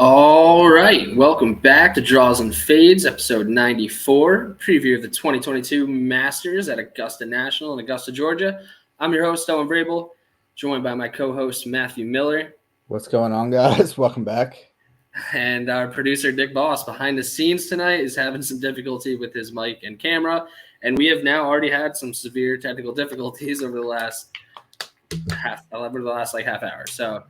All right, welcome back to Draws and Fades, episode 94, preview of the 2022 Masters at Augusta National in Augusta, Georgia. I'm your host, Owen Vrabel, joined by my co-host, Matthew Miller. What's going on, guys? Welcome back. And our producer, Dick Boss, behind the scenes tonight is having some difficulty with his mic and camera, and we have now already had some severe technical difficulties over the last half hour. So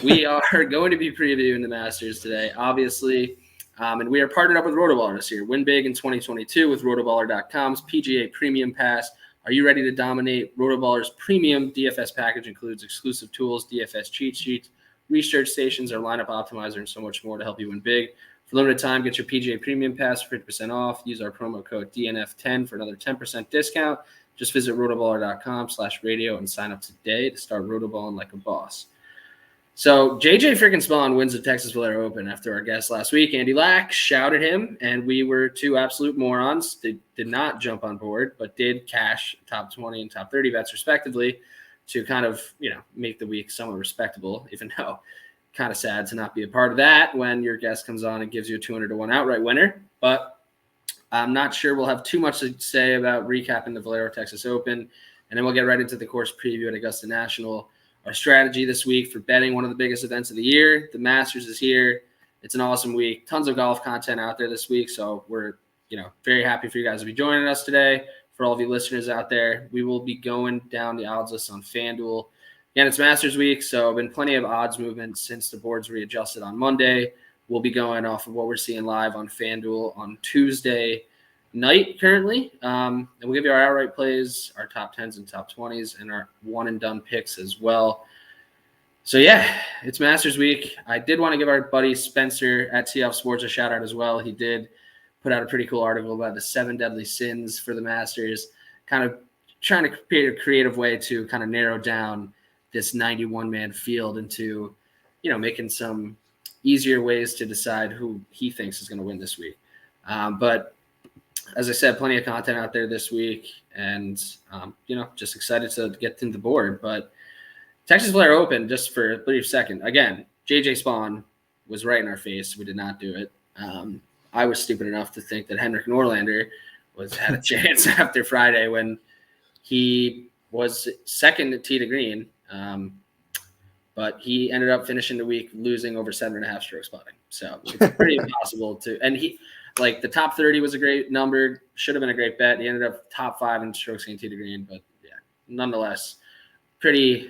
we are going to be previewing the Masters today, obviously, and we are partnered up with Rotoballer this year. Win big in 2022 with Rotoballer.com's PGA Premium Pass. Are you ready to dominate? Rotoballer's premium DFS package includes exclusive tools, DFS cheat sheets, research stations, our lineup optimizer, and so much more to help you win big. For limited time, get your PGA Premium Pass for 50% off. Use our promo code DNF10 for another 10% discount. Just visit rotoballer.com/radio and sign up today to start rotoballing like a boss. So JJ freaking Spawn wins the Texas Valero Open after our guest last week, Andy Lack, shouted him, and we were two absolute morons. They did not jump on board, but did cash top 20 and top 30 bets respectively to kind of, make the week somewhat respectable, even though kind of sad to not be a part of that when your guest comes on and gives you a 200-1 outright winner. But I'm not sure we'll have too much to say about recapping the Valero Texas Open, and then we'll get right into the course preview at Augusta National. Our strategy this week for betting one of the biggest events of the year. The Masters is here. It's an awesome week. Tons of golf content out there this week, so we're very happy for you guys to be joining us today. For all of you listeners out there, we will be going down the odds list on FanDuel. Again, it's Masters week, so been plenty of odds movement since the boards readjusted on Monday. We'll be going off of what we're seeing live on FanDuel on Tuesday night currently. And we'll give you our outright plays, our top 10s and top 20s, and our one-and-done picks as well. So, yeah, it's Masters week. I did want to give our buddy Spencer at CF Sports a shout-out as well. He did put out a pretty cool article about the 7 deadly sins for the Masters, kind of trying to create a creative way to kind of narrow down this 91-man field into, making some easier ways to decide who he thinks is going to win this week. But as I said, plenty of content out there this week, and, just excited to get to the board. But Texas Valero Open, just for a brief second, again, JJ Spawn was right in our face. We did not do it. I was stupid enough to think that Henrik Norlander had a chance after Friday when he was second at tee to green. But he ended up finishing the week losing over 7.5 strokes putting. So it's pretty impossible to – and he – the top 30 was a great number, should have been a great bet. He ended up top 5 in strokes gained tee to green. But, yeah, nonetheless, pretty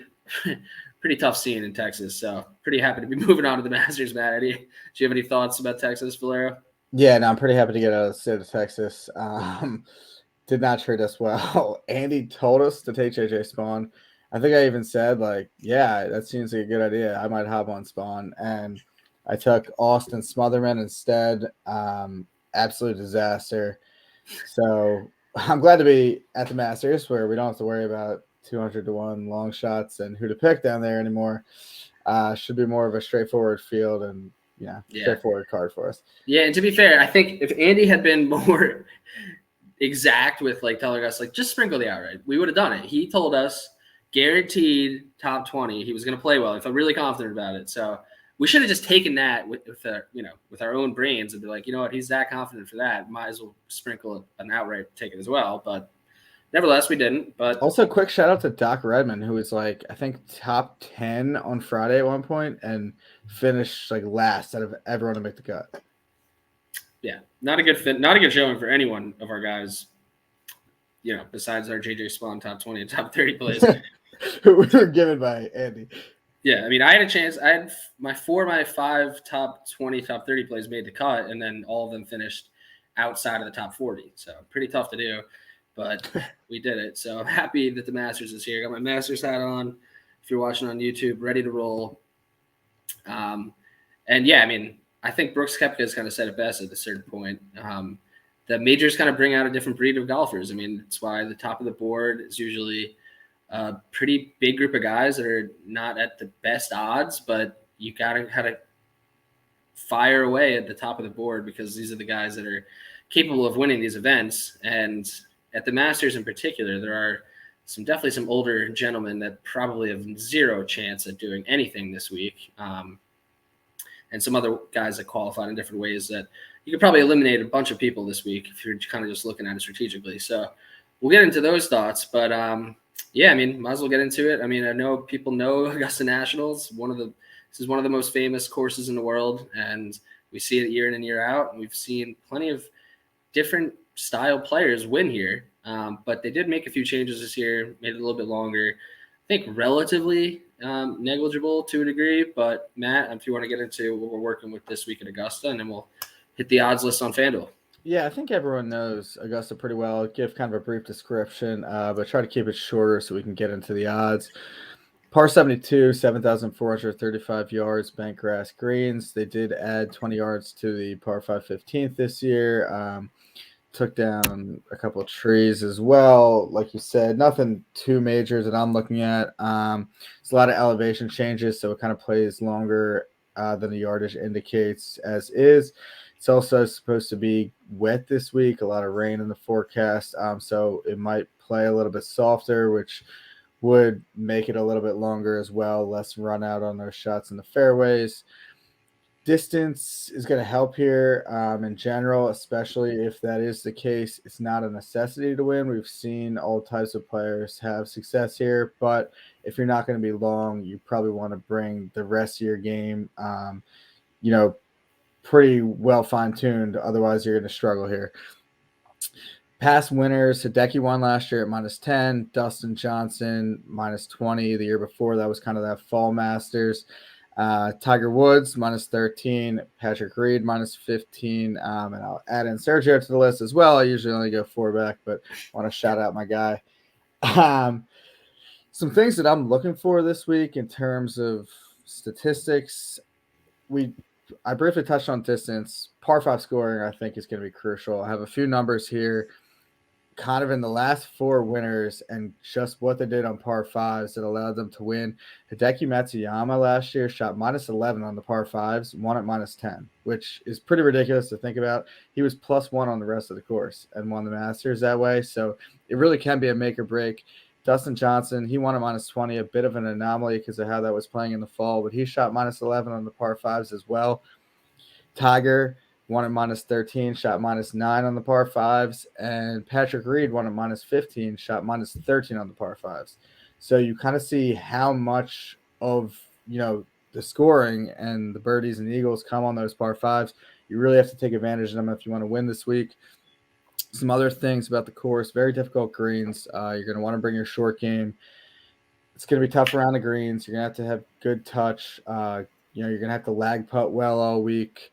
tough scene in Texas. So pretty happy to be moving on to the Masters, Matt. Do you have any thoughts about Texas, Valero? Yeah, no, I'm pretty happy to get out of the state of Texas. Did not treat us well. Andy told us to take JJ Spawn. I think I even said, that seems like a good idea. I might hop on Spawn. And I took Austin Smotherman instead. Absolute disaster. So I'm glad to be at the Masters where we don't have to worry about 200-1 long shots and who to pick down there anymore. Should be more of a straightforward field and straightforward card for us. Yeah, and to be fair, I think if Andy had been more exact with telling us just sprinkle the outright, we would have done it. He told us guaranteed top 20. He was going to play well. I felt really confident about it. So we should have just taken that with our own brains and be like, you know what, he's that confident for that. Might as well sprinkle an outright ticket as well. But nevertheless, we didn't. But also, quick shout out to Doc Redman, who was I think top 10 on Friday at one point and finished last out of everyone to make the cut. Yeah, not a good fit, not a good showing for any one of our guys. Besides our JJ Spawn top 20 and top 30 plays, who were given by Andy. Yeah, I mean, I had a chance. I had my 5 top 20, top 30 plays made the cut, and then all of them finished outside of the top 40. So pretty tough to do, but we did it. So I'm happy that the Masters is here. Got my Masters hat on. If you're watching on YouTube, ready to roll. And yeah, I mean, I think Brooks Koepka has kind of said it best at a certain point. The majors kind of bring out a different breed of golfers. I mean, it's why the top of the board is usually a pretty big group of guys that are not at the best odds, but you got to kind of fire away at the top of the board because these are the guys that are capable of winning these events. And at the Masters in particular, there are definitely some older gentlemen that probably have zero chance at doing anything this week. and some other guys that qualified in different ways that you could probably eliminate a bunch of people this week if you're kind of just looking at it strategically. So we'll get into those thoughts, but yeah, I mean, might as well get into it. I mean, I know people know Augusta Nationals. This is one of the most famous courses in the world, and we see it year in and year out. And we've seen plenty of different style players win here, but they did make a few changes this year, made it a little bit longer. I think relatively negligible to a degree. But Matt, if you want to get into what we're working with this week at Augusta, and then we'll hit the odds list on FanDuel. Yeah, I think everyone knows Augusta pretty well. I'll give kind of a brief description, but try to keep it shorter so we can get into the odds. Par 72, 7,435 yards, bank grass greens. They did add 20 yards to the par 5 15th this year. Took down a couple of trees as well. Like you said, nothing too major that I'm looking at. There's a lot of elevation changes, so it kind of plays longer than the yardage indicates as is. It's also supposed to be wet this week, a lot of rain in the forecast, so it might play a little bit softer, which would make it a little bit longer as well, less run out on those shots in the fairways. Distance is going to help here in general, especially if that is the case. It's not a necessity to win. We've seen all types of players have success here, but if you're not going to be long, you probably want to bring the rest of your game, pretty well fine-tuned. Otherwise, you're going to struggle here. Past winners, Hideki won last year at -10, Dustin Johnson -20 the year before. That was kind of that fall Masters. Tiger Woods -13, Patrick Reed -15, and I'll add in Sergio to the list as well. I usually only go 4 back, but I want to shout out my guy. Some things that I'm looking for this week in terms of statistics. I briefly touched on distance. Par 5 scoring, I think, is going to be crucial. I have a few numbers here, kind of in the last 4 winners and just what they did on par 5s that allowed them to win. Hideki Matsuyama last year shot -11 on the par 5s, won at -10, which is pretty ridiculous to think about. He was +1 on the rest of the course and won the Masters that way. So it really can be a make or break. Dustin Johnson, he won at -20, a bit of an anomaly because of how that was playing in the fall, but he shot -11 on the par 5s as well. Tiger won at -13, shot -9 on the par 5s, and Patrick Reed won at -15, shot -13 on the par 5s. So you kind of see how much of, the scoring and the birdies and eagles come on those par 5s. You really have to take advantage of them if you want to win this week. Some other things about the course, very difficult greens. You're going to want to bring your short game. It's going to be tough around the greens. You're going to have good touch. You're going to have to lag putt well all week.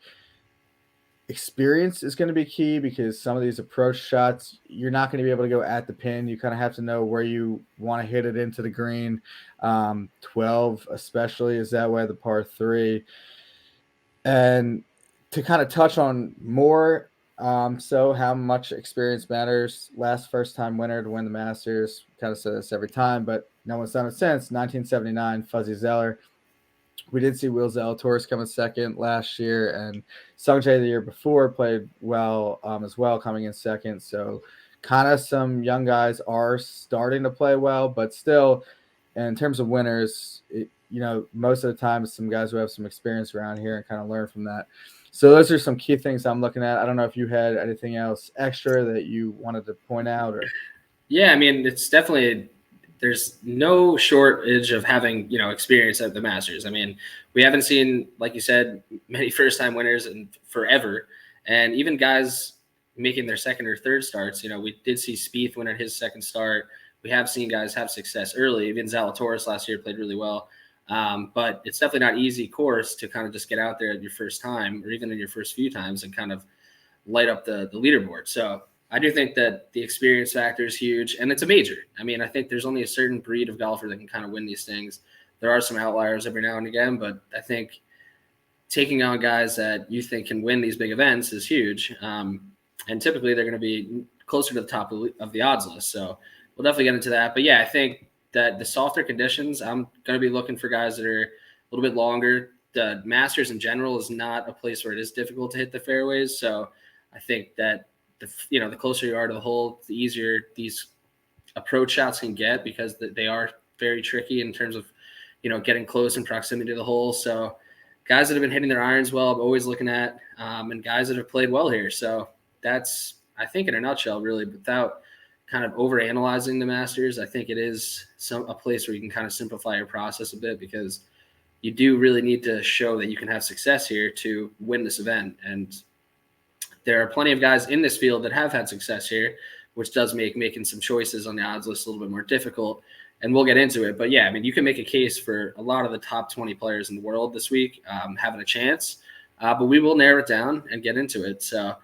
Experience is going to be key because some of these approach shots, you're not going to be able to go at the pin. You kind of have to know where you want to hit it into the green. 12 especially is that way, the par 3. And to kind of touch on more, so how much experience matters. First time winner to win the Masters. Kind of say this every time, but no one's done it since 1979, Fuzzy Zoeller. We did see Will Zalatoris come in second last year, and Sungjae the year before played well as well, coming in second. So kind of some young guys are starting to play well, but still, in terms of winners, most of the time it's some guys who have some experience around here and kind of learn from that. So those are some key things I'm looking at. I don't know if you had anything else extra that you wanted to point out. Yeah, I mean, it's definitely – there's no shortage of having, experience at the Masters. I mean, we haven't seen, like you said, many first-time winners in forever. And even guys making their second or third starts, we did see Spieth win at his second start. We have seen guys have success early. Even Zalatoris last year played really well. But it's definitely not an easy course to kind of just get out there at your first time or even in your first few times and kind of light up the leaderboard. So I do think that the experience factor is huge, and it's a major. I mean, I think there's only a certain breed of golfer that can kind of win these things. There are some outliers every now and again, but I think taking on guys that you think can win these big events is huge. And typically they're going to be closer to the top of the odds list. So we'll definitely get into that. But yeah, I think that the softer conditions, I'm going to be looking for guys that are a little bit longer. The Masters in general is not a place where it is difficult to hit the fairways. So I think that the closer you are to the hole, the easier these approach shots can get because they are very tricky in terms of, getting close in proximity to the hole. So guys that have been hitting their irons well, I'm always looking at, and guys that have played well here. So that's, I think, in a nutshell, really, without kind of overanalyzing the Masters, I think it is a place where you can kind of simplify your process a bit, because you do really need to show that you can have success here to win this event. And there are plenty of guys in this field that have had success here, which does make making some choices on the odds list a little bit more difficult. And we'll get into it. But yeah, I mean, you can make a case for a lot of the top 20 players in the world this week having a chance. But we will narrow it down and get into it. So,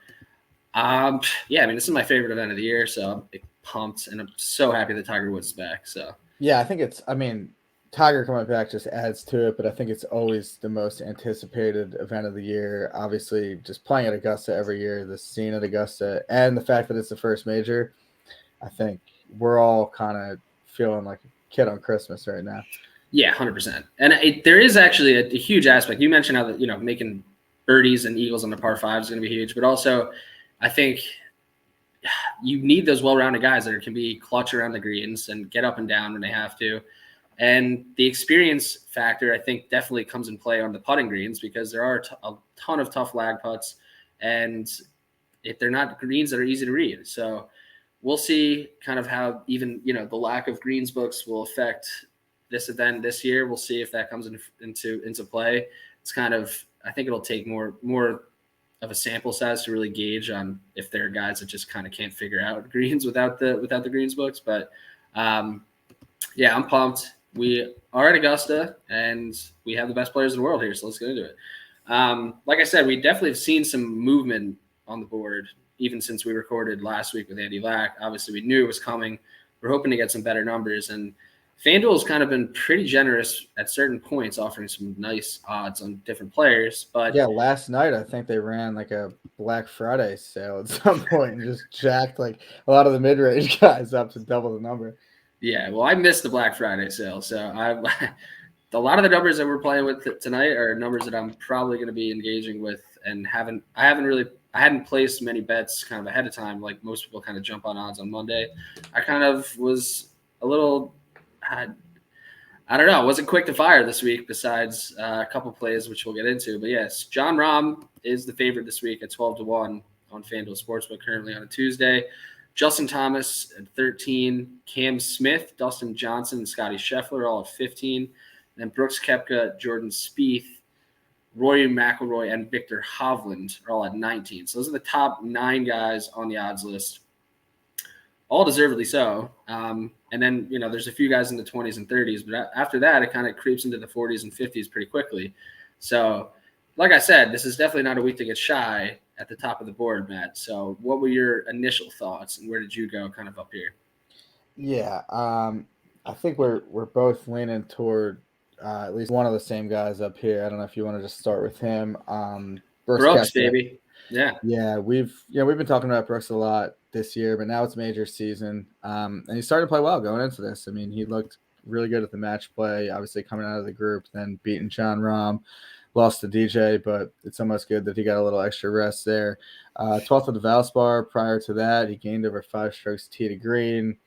yeah, I mean, this is my favorite event of the year. So I'm pumped, and I'm so happy that Tiger Woods is back. So, yeah, I think Tiger coming back just adds to it, but I think it's always the most anticipated event of the year. Obviously, just playing at Augusta every year, the scene at Augusta, and the fact that it's the first major, I think we're all kind of feeling like a kid on Christmas right now. Yeah, 100%. And there is actually a huge aspect. You mentioned how that, making birdies and eagles on the par 5 is going to be huge, but also I think you need those well-rounded guys that can be clutch around the greens and get up and down when they have to. And the experience factor, I think, definitely comes in play on the putting greens, because there are a ton of tough lag putts, and if they're not greens that are easy to read. So we'll see kind of how even, the lack of greens books will affect this event this year. We'll see if that comes into play. It's kind of, I think it'll take more of a sample size to really gauge on if there are guys that just kind of can't figure out greens without the greens books. But yeah, I'm pumped. We are at Augusta, and we have the best players in the world here, so let's get into it. Like I said, we definitely have seen some movement on the board, even since we recorded last week with Andy Lack. Obviously, we knew it was coming. We're hoping to get some better numbers, and FanDuel has kind of been pretty generous at certain points, offering some nice odds on different players. But yeah, last night I think they ran like a Black Friday sale at some point and just jacked like a lot of the mid-range guys up to double the number. Yeah, well, I missed the Black Friday sale, so a lot of the numbers that we're playing with tonight are numbers that I'm probably going to be engaging with, and I hadn't placed many bets kind of ahead of time, like most people kind of jump on odds on Monday. I kind of was a little, I don't know, I wasn't quick to fire this week, besides a couple plays, which we'll get into. But yes, Jon Rahm is the favorite this week at 12-1 on FanDuel Sportsbook, currently on a Tuesday. Justin Thomas at 13, Cam Smith, Dustin Johnson, and Scotty Scheffler all at 15. And then Brooks Koepka, Jordan Spieth, Rory McIlroy, and Victor Hovland are all at 19. So those are the top 9 guys on the odds list, all deservedly so. And then, there's a few guys in the 20s and 30s, but after that, it kind of creeps into the 40s and 50s pretty quickly. So, like I said, this is definitely not a week to get shy at the top of the board, Matt. So what were your initial thoughts, and where did you go kind of up here? Yeah, I think we're both leaning toward at least one of the same guys up here. I don't know if you want to just start with him. Brooks, baby. Yeah, we've been talking about Brooks a lot this year, but now it's major season, and he's starting to play well going into this. I mean, he looked really good at the match play, obviously coming out of the group, then beating Jon Rahm. Lost to DJ, but it's almost good that he got a little extra rest there. 12th at the Valspar. Prior to that, he gained over 5 strokes tee to green.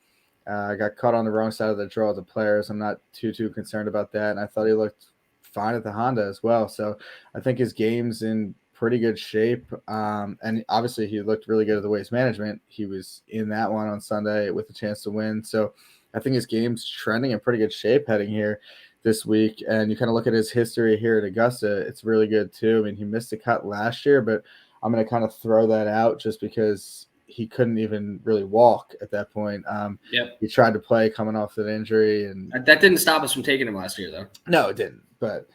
Got caught on the wrong side of the draw of the players. I'm not too concerned about that, and I thought he looked fine at the Honda as well. So I think his game's in pretty good shape, and obviously he looked really good at the waste management. He was in that one on Sunday with a chance to win. So I think his game's trending in pretty good shape heading here this week. And you kind of look at his history here at Augusta, it's really good too. I mean, he missed a cut last year, but I'm going to kind of throw that out just because he couldn't even really walk at that point. Yep. He tried to play coming off that injury, and that didn't stop us from taking him last year, though. No, it didn't. But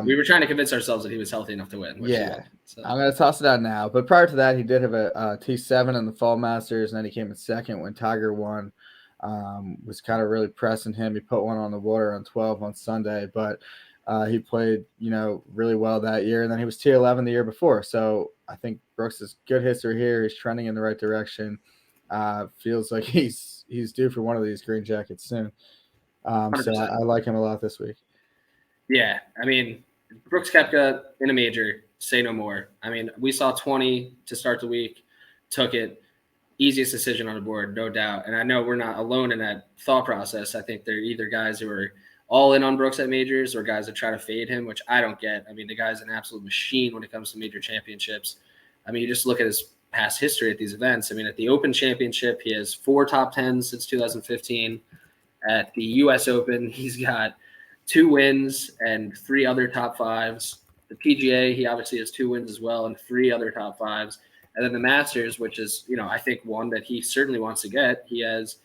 we were trying to convince ourselves that he was healthy enough to win. Yeah, so I'm going to toss it out now. But prior to that, he did have a T7 in the Fall Masters, and then he came in second when Tiger won. Was kind of really pressing him. He put one on the water on 12 on Sunday, but he played, really well that year. And then he was T11 the year before. So I think Brooks is good history here. He's trending in the right direction. Feels like he's due for one of these green jackets soon. So I like him a lot this week. Yeah, I mean, Brooks Koepka in a major, say no more. I mean, we saw 20 to start the week, took it. Easiest decision on the board, no doubt. And I know we're not alone in that thought process. I think they're either guys who are all in on Brooks at majors or guys that try to fade him, which I don't get. I mean, the guy's an absolute machine when it comes to major championships. I mean, you just look at his past history at these events. I mean, at the Open Championship, he has 4 top 10s since 2015. At the U.S. Open, he's got 2 wins and 3 other top 5s. The PGA, he obviously has 2 wins as well and 3 other top 5s. And then the Masters, which is, I think one that he certainly wants to get, he has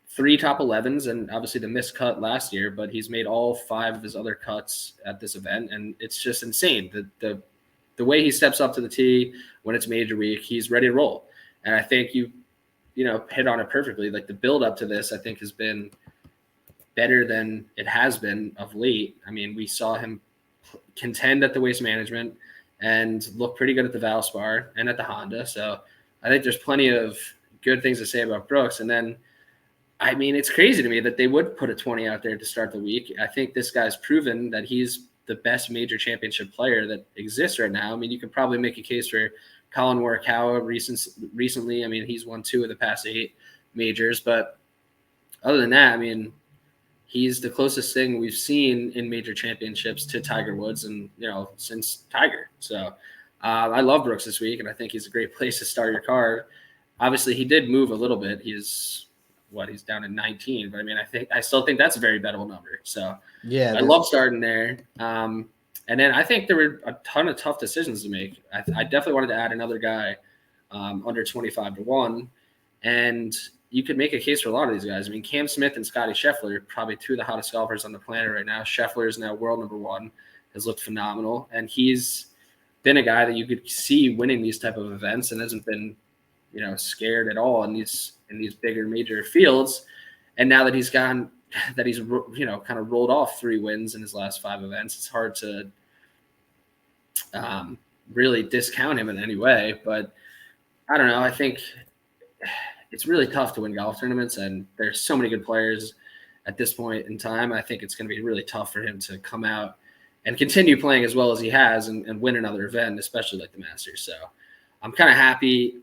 3 top 11s and obviously the missed cut last year, but he's made all 5 of his other cuts at this event. And it's just insane. The way he steps up to the tee when it's major week, he's ready to roll. And I think you hit on it perfectly. Like the build up to this, I think has been better than it has been of late. I mean, we saw him contend at the Waste Management and look pretty good at the Valspar and at the Honda. So I think there's plenty of good things to say about Brooks. And then, I mean, it's crazy to me that they would put a 20 out there to start the week. I think this guy's proven that he's the best major championship player that exists right now. I mean, you could probably make a case for Colin Morikawa recently. I mean, he's won 2 of the past 8 majors. But other than that, I mean, he's the closest thing we've seen in major championships to Tiger Woods and, since Tiger. So I love Brooks this week, and I think he's a great place to start your card. Obviously, he did move a little bit. He's down at 19, but I mean, I still think that's a very bettable number. So yeah, I love starting there. And then I think there were a ton of tough decisions to make. I definitely wanted to add another guy under 25-1, and you could make a case for a lot of these guys. I mean, Cam Smith and Scotty Scheffler, probably 2 of the hottest golfers on the planet right now. Scheffler is now world number 1, has looked phenomenal, and he's been a guy that you could see winning these type of events and hasn't been, scared at all in these bigger major fields. And now that he's kind of rolled off 3 wins in his last 5 events, it's hard to really discount him in any way. But I don't know. I think it's really tough to win golf tournaments, and there's so many good players at this point in time. I think it's going to be really tough for him to come out and continue playing as well as he has and win another event, especially like the Masters. So I'm kind of happy.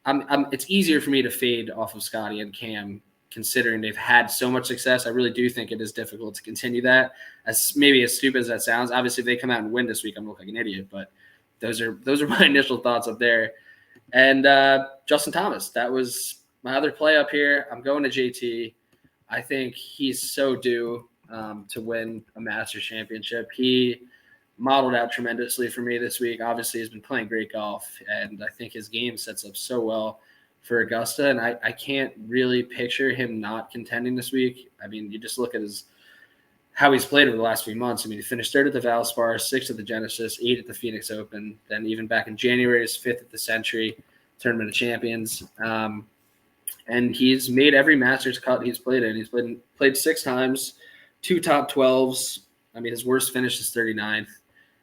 It's easier for me to fade off of Scotty and Cam, considering they've had so much success. I really do think it is difficult to continue that. As stupid as that sounds, obviously if they come out and win this week, I'm gonna look like an idiot. But those are my initial thoughts up there. And Justin Thomas, that was my other play up here. I'm going to JT. I think he's so due to win a Masters championship. He modeled out tremendously for me this week. Obviously, he's been playing great golf, and I think his game sets up so well for Augusta, and I can't really picture him not contending this week. I mean, you just look at how he's played over the last few months. I mean, he finished 3rd at the Valspar, 6th at the Genesis, 8th at the Phoenix Open, then even back in January, he's 5th at the Century Tournament of Champions. And he's made every Masters cut he's played in. He's played 6 times, 2 top 12s. I mean, his worst finish is 39th.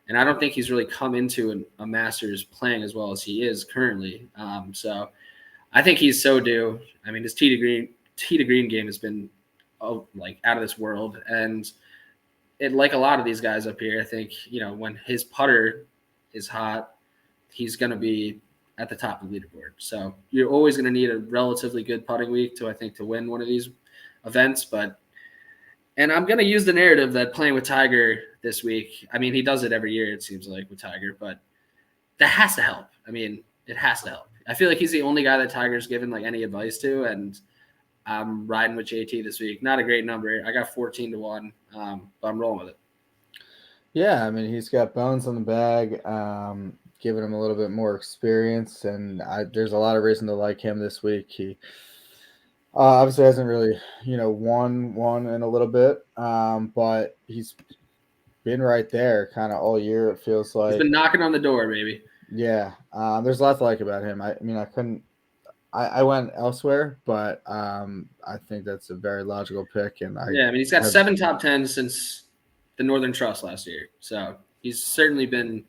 And I don't think he's really come into a Masters playing as well as he is currently. So I think he's so due. I mean, his tee to green game has been out of this world. And like a lot of these guys up here, I think, when his putter is hot, he's going to be at the top of the leaderboard. So you're always going to need a relatively good putting week to win one of these events. And I'm going to use the narrative that playing with Tiger this week, I mean, he does it every year, it seems like, with Tiger, but that has to help. I mean, it has to help. I feel like he's the only guy that Tiger's given any advice to, and I'm riding with JT this week. Not a great number. I got 14-1, but I'm rolling with it. Yeah, I mean, he's got bones on the bag, giving him a little bit more experience, and there's a lot of reason to like him this week. He obviously hasn't really, won in a little bit, but he's been right there kind of all year, it feels like. He's been knocking on the door, baby. Yeah, there's a lot to like about him. I went elsewhere, but I think that's a very logical pick. And he's got 7 top 10s since the Northern Trust last year. So he's certainly been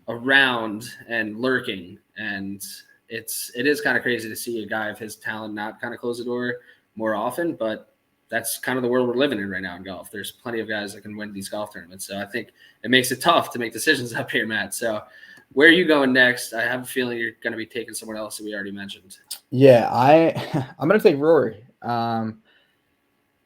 around and lurking, and it is kind of crazy to see a guy of his talent not kind of close the door more often, but that's kind of the world we're living in right now in golf. There's plenty of guys that can win these golf tournaments. So I think it makes it tough to make decisions up here, Matt. So where are you going next? I have a feeling you're going to be taking someone else that we already mentioned. Yeah, I'm going to take Rory.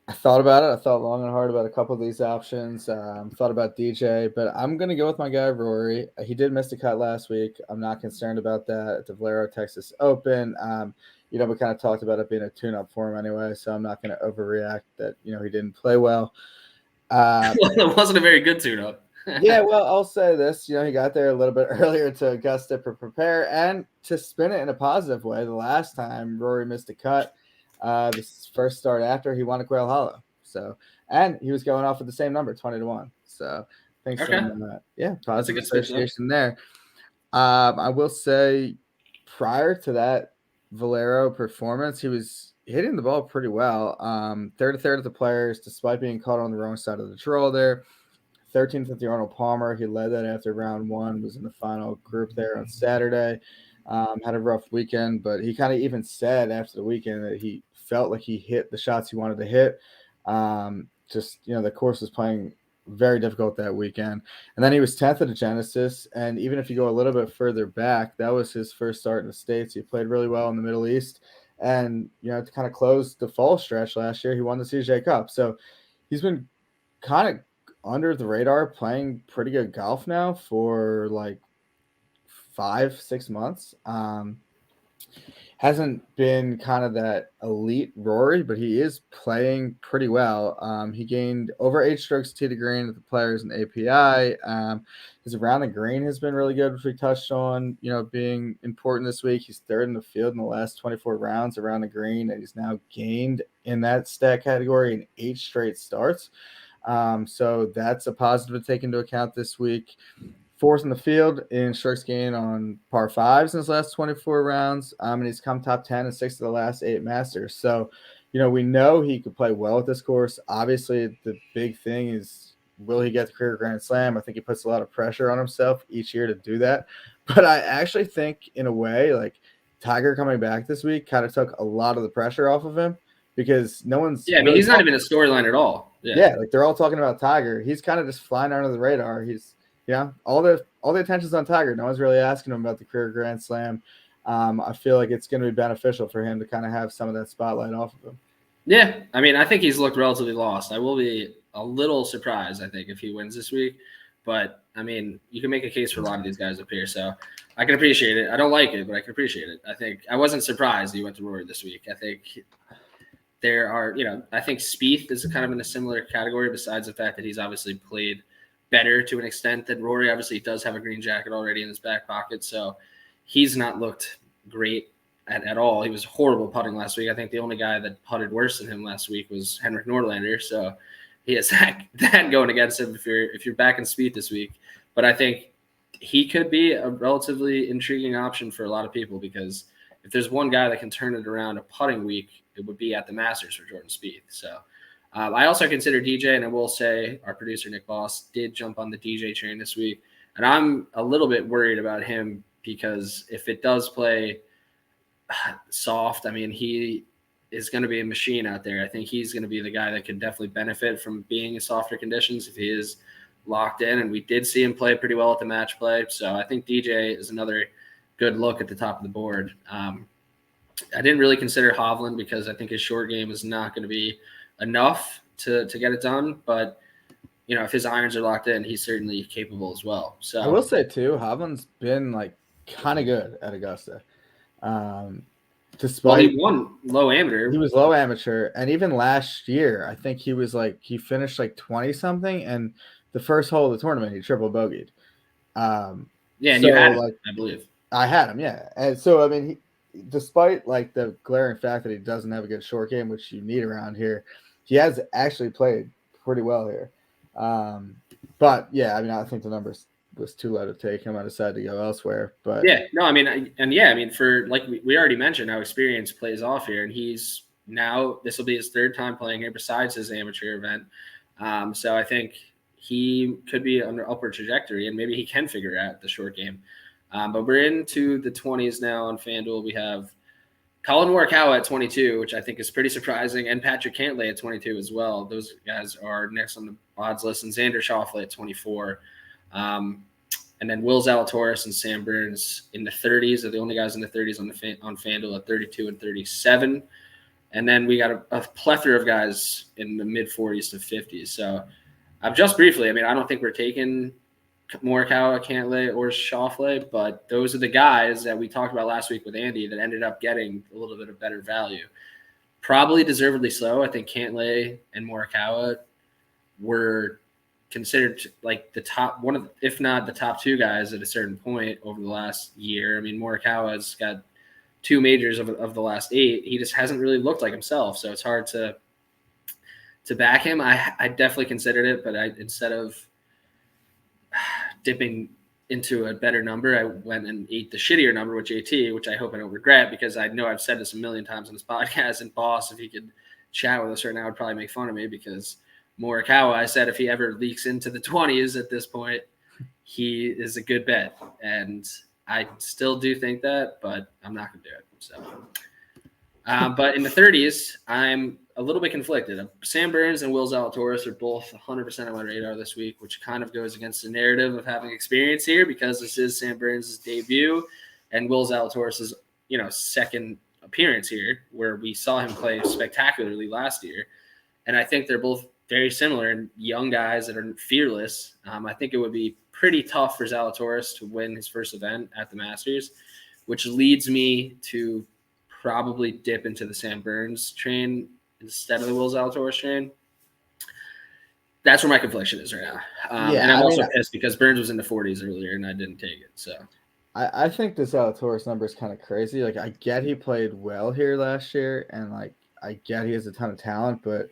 I thought about it. I thought long and hard about a couple of these options. Thought about DJ, but I'm going to go with my guy, Rory. He did miss the cut last week. I'm not concerned about that at the Valero Texas Open. We kind of talked about it being a tune-up for him anyway, so I'm not going to overreact that, he didn't play well. It wasn't a very good tune-up. Yeah, well, I'll say this. He got there a little bit earlier to Augusta to prepare and to spin it in a positive way. The last time Rory missed a cut, this first start after, he won at Quail Hollow. So, and he was going off with the same number, 20-1. So, I think positive association there. I will say, prior to that Valero performance, he was hitting the ball pretty well. Third at the players, despite being caught on the wrong side of the draw there. 13th at the Arnold Palmer. He led that after round one, was in the final group there on Saturday. Had a rough weekend, but he kind of even said after the weekend that he felt like he hit the shots he wanted to hit. The course was playing very difficult that weekend. And then he was 10th at the Genesis. And even if you go a little bit further back, that was his first start in the States. He played really well in the Middle East. And, to kind of close the fall stretch last year, he won the CJ Cup. So he's been kind of under the radar, playing pretty good golf now for like 5-6 months. Hasn't been kind of that elite Rory, but he is playing pretty well. He gained over 8 strokes tee to green with the players and API. His around the green has been really good, which we touched on, being important this week. He's third in the field in the last 24 rounds around the green, and he's now gained in that stat category in 8 straight starts. So that's a positive to take into account this week. 4th in the field in strokes gained on par 5s in his last 24 rounds. And he's come top 10 in 6 of the last 8 Masters. So, we know he could play well at this course. Obviously, the big thing is, will he get the career Grand Slam? I think he puts a lot of pressure on himself each year to do that. But I actually think, in a way, like Tiger coming back this week kind of took a lot of the pressure off of him, because no one's really he's not even a storyline at all. Like they're all talking about Tiger. He's kind of just flying under the radar. He's all the attention's on Tiger. No one's really asking him about the career Grand Slam. I feel like it's going to be beneficial for him to kind of have some of that spotlight off of him. Yeah, I think he's looked relatively lost. I will be a little surprised, I think, if he wins this week. But, you can make a case for a lot of these guys up here. So I can appreciate it. I don't like it, but I can appreciate it. I think I wasn't surprised he went to Rory this week. I think there are, I think Spieth is kind of in a similar category, besides the fact that he's obviously played better to an extent than Rory. Obviously, he does have a green jacket already in his back pocket, so he's not looked great at all. He was horrible putting last week. I think the only guy that putted worse than him last week was Henrik Nordlander, so he has that going against him if you're back in Spieth this week. But I think he could be a relatively intriguing option for a lot of people, because if there's one guy that can turn it around a putting week, it would be at the Masters for Jordan Spieth. So I also consider DJ, and I will say our producer, Nick Boss, did jump on the DJ train this week. And I'm a little bit worried about him, because if it does play soft, he is going to be a machine out there. I think he's going to be the guy that can definitely benefit from being in softer conditions if he is locked in. And we did see him play pretty well at the match play. So I think DJ is another good look at the top of the board. I didn't really consider Hovland, because I think his short game is not going to be enough to get it done. But, if his irons are locked in, he's certainly capable as well. So I will say, too, Hovland's been, kind of good at Augusta. Despite he won low amateur. He was low amateur. And even last year, I think he was he finished 20-something. And the first hole of the tournament, he triple bogeyed. And you had him, I believe. I had him, yeah. And so, he, despite the glaring fact that he doesn't have a good short game, which you need around here, he has actually played pretty well here. But yeah, I think the numbers was too low to take him. I decided to go elsewhere. But for we already mentioned how experience plays off here, and he's now, this will be his 3rd time playing here besides his amateur event. So I think he could be on an upward trajectory, and maybe he can figure out the short game. But we're into the 20s now on FanDuel. We have Colin Morikawa at 22, which I think is pretty surprising, and Patrick Cantlay at 22 as well. Those guys are next on the odds list, and Xander Schauffele at 24. And then Will Zalatoris and Sam Burns in the 30s are the only guys in the 30s on FanDuel at 32 and 37. And then we got a plethora of guys in the mid 40s to 50s. So just briefly, I mean, I don't think we're taking Morikawa, Cantlay, or Schauffele, but those are the guys that we talked about last week with Andy that ended up getting a little bit of better value. Probably deservedly so. I think Cantlay and Morikawa were considered like the top one of, if not the top two guys at a certain point over the last year. I mean, Morikawa's got 2 majors of the last 8. He just hasn't really looked like himself, so it's hard to back him. I definitely considered it, but instead of dipping into a better number, I went and ate the shittier number with JT, which I hope I don't regret, because I know I've said this a million times on this podcast, and Boss, if he could chat with us right now, would probably make fun of me, because Morikawa, I said if he ever leaks into the 20s at this point, he is a good bet. And I still do think that, but I'm not going to do it. So, but in the 30s, I'm a little bit conflicted. Sam Burns and Will Zalatoris are both 100% on my radar this week, which kind of goes against the narrative of having experience here, because this is Sam Burns' debut and Will Zalatoris' second appearance here, where we saw him play spectacularly last year. And I think they're both very similar and young guys that are fearless. I think it would be pretty tough for Zalatoris to win his first event at the Masters, which leads me to probably dip into the Sam Burns train instead of the Will Zalatoris train. That's where my confliction is right now. And I'm also pissed because Burns was in the 40s earlier and I didn't take it. So I think the Zalatoris number is kind of crazy. Like, I get he played well here last year, and like I get he has a ton of talent, but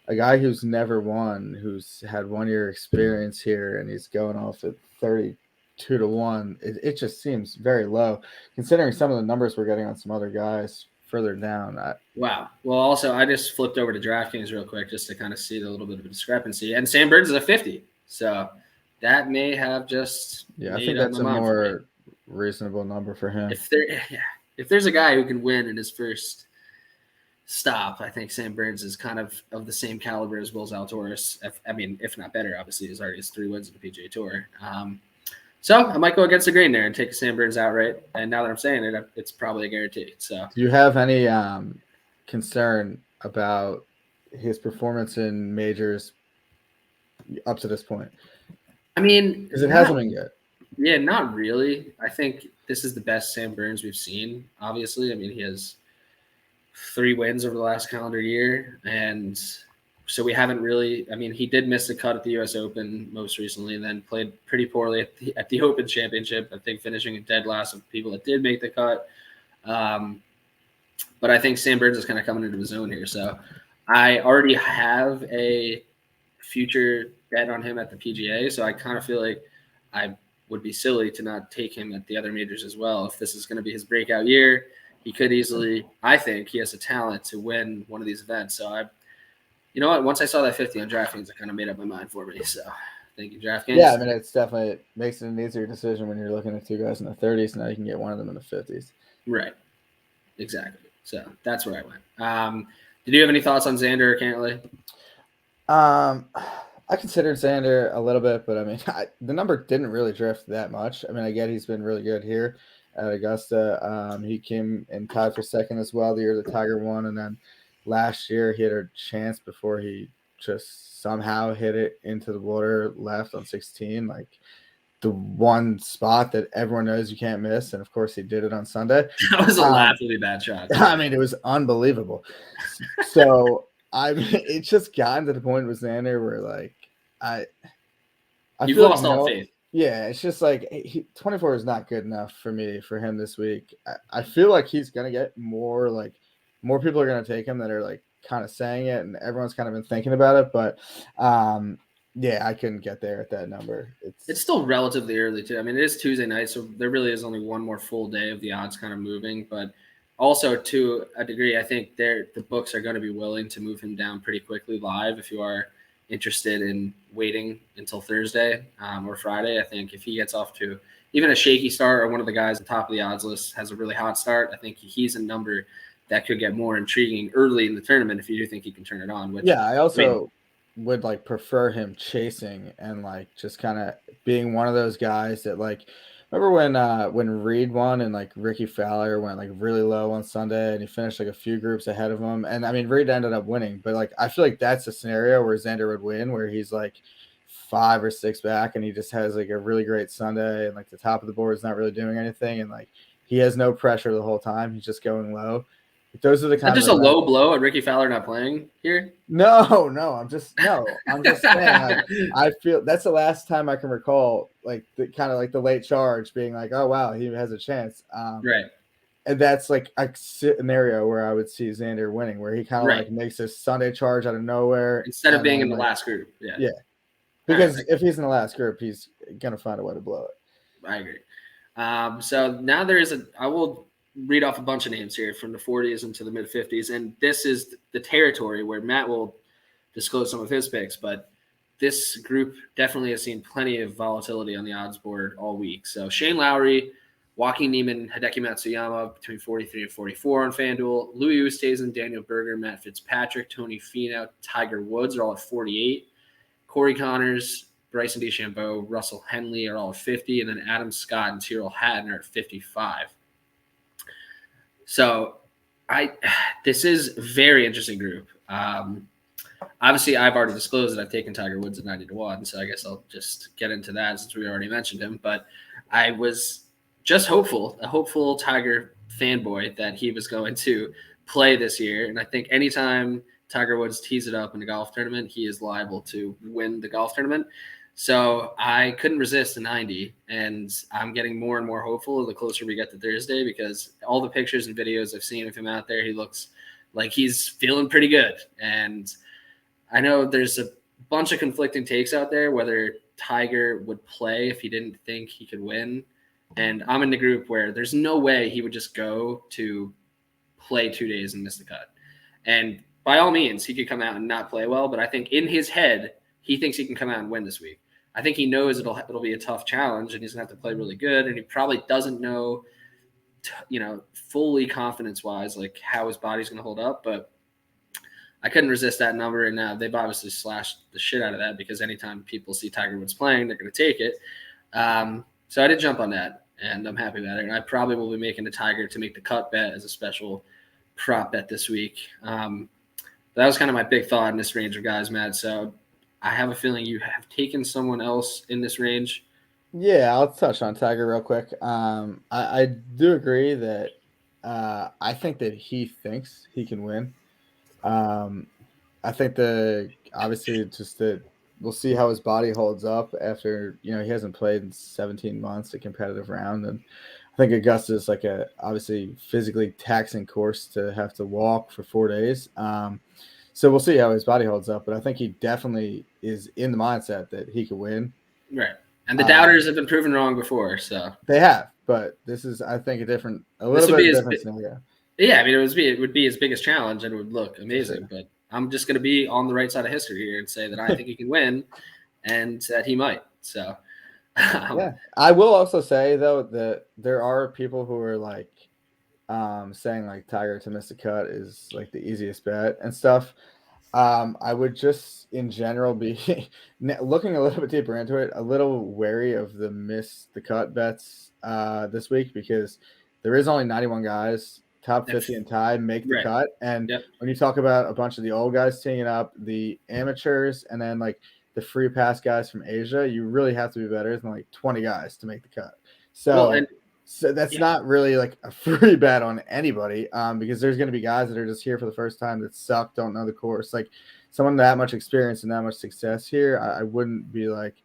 a guy who's never won, who's had 1 year experience here, and he's going off at 32 to 1, it just seems very low, considering some of the numbers we're getting on some other guys further down. Wow. Well, also, I just flipped over to DraftKings real quick just to kind of see the little bit of a discrepancy. And Sam Burns is a 50. So that may have just I think that's a more reasonable number for him. If there's a guy who can win in his first stop, I think Sam Burns is kind of the same caliber as Will Zalatoris. If not better, obviously. He's already has 3 wins in the PGA Tour. So I might go against the grain there and take Sam Burns outright. And now that I'm saying it, it's probably a guarantee. So, do you have any concern about his performance in majors up to this point? I mean, because it hasn't been good. Yeah, not really. I think this is the best Sam Burns we've seen. Obviously, I mean, he has 3 wins over the last calendar year, and so we haven't really. I mean, he did miss the cut at the U.S. Open most recently, and then played pretty poorly at the Open Championship. I think finishing in dead last of people that did make the cut. But I think Sam Burns is kind of coming into his own here. So I already have a future bet on him at the PGA. So I kind of feel like I would be silly to not take him at the other majors as well. If this is going to be his breakout year, he could easily, I think he has the talent to win one of these events. So you know what? Once I saw that 50 on DraftKings, it kind of made up my mind for me. So thank you, DraftKings. Yeah, I mean, it's definitely makes it an easier decision when you're looking at 2 guys in the 30s. Now you can get one of them in the 50s. Right. Exactly. So that's where I went. Did you have any thoughts on Xander or Cantlay? I considered Xander a little bit, but I mean, the number didn't really drift that much. I mean, I get he's been really good here at Augusta. He came and tied for second as well the year the Tiger won, and then last year he had a chance before he just somehow hit it into the water left on 16, like the one spot that everyone knows you can't miss, and of course he did it on Sunday. That was a laughably bad shot. I mean, it was unbelievable. So it's just gotten to the point with Xander where like you've lost all faith. Yeah, it's just like 24 is not good enough for him this week. I feel like he's gonna get more people are gonna take him that are like kind of saying it, and everyone's kind of been thinking about it, but yeah, I couldn't get there at that number. It's still relatively early too. I mean, it is Tuesday night, so there really is only one more full day of the odds kind of moving. But also, to a degree, I think the books are going to be willing to move him down pretty quickly live if you are interested in waiting until Thursday or Friday. I think if he gets off to even a shaky start, or one of the guys at the top of the odds list has a really hot start, I think he's a number that could get more intriguing early in the tournament if you do think he can turn it on. Which, yeah, I also would like prefer him chasing and like just kind of being one of those guys that like Remember when Reed won and like Ricky Fowler went like really low on Sunday and he finished like a few groups ahead of him. And I mean Reed ended up winning, but like I feel like that's a scenario where Xander would win, where he's like 5 or 6 back and he just has like a really great Sunday and like the top of the board is not really doing anything and like he has no pressure the whole time. He's just going low. Those are the Is that kind just of a events. low blow at Ricky Fowler not playing here? No, I'm just saying like I feel that's the last time I can recall like the kind of like the late charge being like, oh wow, he has a chance. Right. And that's like a scenario where I would see Xander winning, where he kind of Right. like makes this Sunday charge out of nowhere Instead of and being then, in the like, last group. Yeah. yeah, All right. because if he's in the last group, he's gonna find a way to blow it. I agree. So now I will read off a bunch of names here from the 40s into the mid 50s, and this is the territory where Matt will disclose some of his picks, but this group definitely has seen plenty of volatility on the odds board all week. So Shane Lowry, Joaquin Niemann, Hideki Matsuyama between 43 and 44 on FanDuel. Louis Oosthuizen, Daniel Berger, Matt Fitzpatrick, Tony Finau, Tiger Woods are all at 48. Corey Connors, Bryson DeChambeau, Russell Henley are all at 50, and then Adam Scott and Tyrrell Hatton are at 55. So this is a very interesting group. Obviously, I've already disclosed that I've taken Tiger Woods at 90-1, so I guess I'll just get into that since we already mentioned him. But I was just a hopeful Tiger fanboy that he was going to play this year. And I think anytime Tiger Woods tees it up in a golf tournament, he is liable to win the golf tournament. So I couldn't resist the 90, and I'm getting more and more hopeful the closer we get to Thursday, because all the pictures and videos I've seen of him out there, he looks like he's feeling pretty good. And I know there's a bunch of conflicting takes out there whether Tiger would play if he didn't think he could win. And I'm in the group where there's no way he would just go to play 2 days and miss the cut. And by all means, he could come out and not play well, but I think in his head, he thinks he can come out and win this week. I think he knows it'll be a tough challenge, and he's going to have to play really good, and he probably doesn't know, fully confidence-wise, like how his body's going to hold up, but I couldn't resist that number, and they've obviously slashed the shit out of that because anytime people see Tiger Woods playing, they're going to take it. So I did jump on that, and I'm happy about it, and I probably will be making the Tiger to make the cut bet as a special prop bet this week. That was kind of my big thought in this range of guys, Matt. So I have a feeling you have taken someone else in this range. Yeah, I'll touch on Tiger real quick. I do agree that I think that he thinks he can win. I think obviously just that we'll see how his body holds up after, he hasn't played in 17 months a competitive round. And I think Augusta is like obviously physically taxing course to have to walk for 4 days. So we'll see how his body holds up, but I think he definitely is in the mindset that he could win. Right. And the doubters have been proven wrong before, so they have, but this is, I think, a little bit different scenario. Yeah, I mean, it would be his biggest challenge, and it would look amazing. Sure. But I'm just going to be on the right side of history here and say that I think he can win, and that he might. So, yeah, I will also say though that there are people who are like saying like Tiger to miss the cut is like the easiest bet and stuff. I would just in general be looking a little bit deeper into it, a little wary of the miss the cut bets this week, because there is only 91 guys. Top 50 and tie make the cut. And when you talk about a bunch of the old guys teeing it up, the amateurs, and then like the free pass guys from Asia, you really have to be better than like 20 guys to make the cut. So, so that's not really like a free bet on anybody, because there's going to be guys that are just here for the first time that suck, don't know the course. Like someone that much experience and that much success here, I wouldn't be like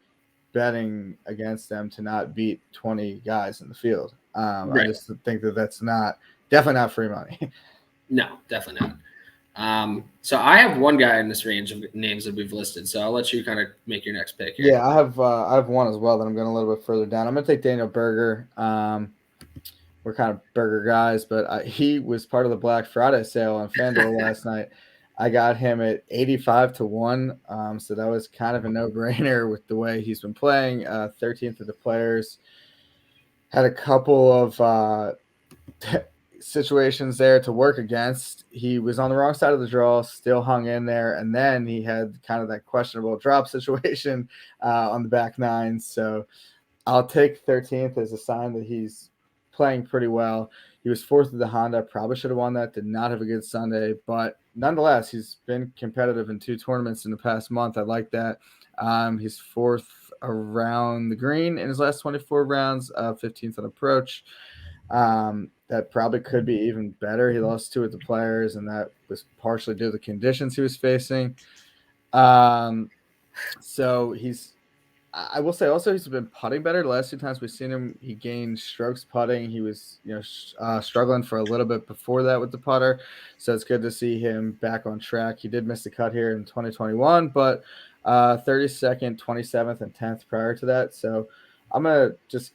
betting against them to not beat 20 guys in the field. I just think that that's definitely not free money. No, definitely not. So I have one guy in this range of names that we've listed. So I'll let you kind of make your next pick here. Yeah, I have one as well that I'm going a little bit further down. I'm going to take Daniel Berger. We're kind of Berger guys, but he was part of the Black Friday sale on FanDuel last night. I got him at 85-1. So that was kind of a no-brainer with the way he's been playing. 13th of the players. Had a couple of situations there to work against. He was on the wrong side of the draw, still hung in there, and then he had kind of that questionable drop situation on the back nine. So I'll take 13th as a sign that he's playing pretty well. He was 4th at the Honda. Probably should have won that. Did not have a good Sunday. But nonetheless, he's been competitive in 2 tournaments in the past month. I like that. He's 4th around the green in his last 24 rounds, 15th on approach. That probably could be even better. He lost 2 at the Players, and that was partially due to the conditions he was facing. So I will say also he's been putting better. The last 2 times we've seen him, he gained strokes putting. He was, struggling for a little bit before that with the putter. So it's good to see him back on track. He did miss the cut here in 2021, but 32nd, 27th, and 10th prior to that. So I'm going to just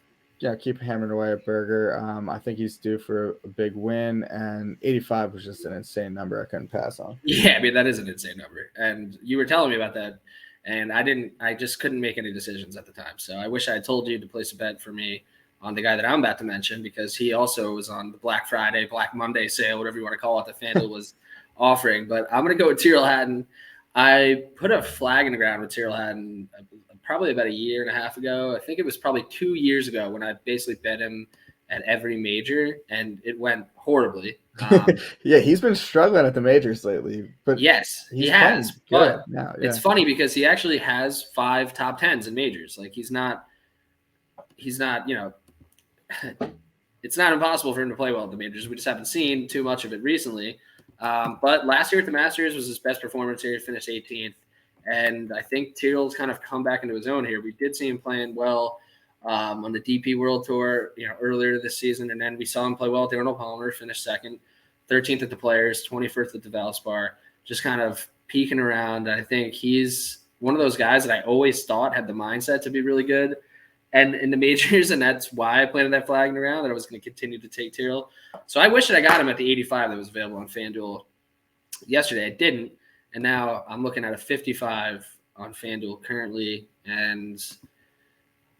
keep hammering away at Berger. I think he's due for a big win, and 85 was just an insane number I couldn't pass on. Yeah, I mean, that is an insane number. And you were telling me about that, and I just couldn't make any decisions at the time. So I wish I had told you to place a bet for me on the guy that I'm about to mention, because he also was on the Black Friday, Black Monday sale, whatever you want to call it, that FanDuel was offering. But I'm going to go with Tyrrell Hatton. I put a flag in the ground with Tyrrell Hatton probably about a year and a half ago. I think it was probably 2 years ago when I basically bet him at every major, and it went horribly. Yeah, he's been struggling at the majors lately, but yes, he has. But now, it's funny because he actually has 5 top 10s in majors. Like he's not, it's not impossible for him to play well at the majors. We just haven't seen too much of it recently. But last year at the Masters was his best performance here. He finished 18th. And I think Tyrrell's kind of come back into his own here. We did see him playing well on the DP World Tour, earlier this season. And then we saw him play well at the Arnold Palmer, finished 2nd, 13th at the Players, 21st at the Valspar, just kind of peeking around. I think he's one of those guys that I always thought had the mindset to be really good and in the majors, and that's why I planted that flag in the ground that I was going to continue to take Tyrrell. So I wish that I got him at the 85 that was available on FanDuel yesterday. I didn't, and now I'm looking at a 55 on FanDuel currently, and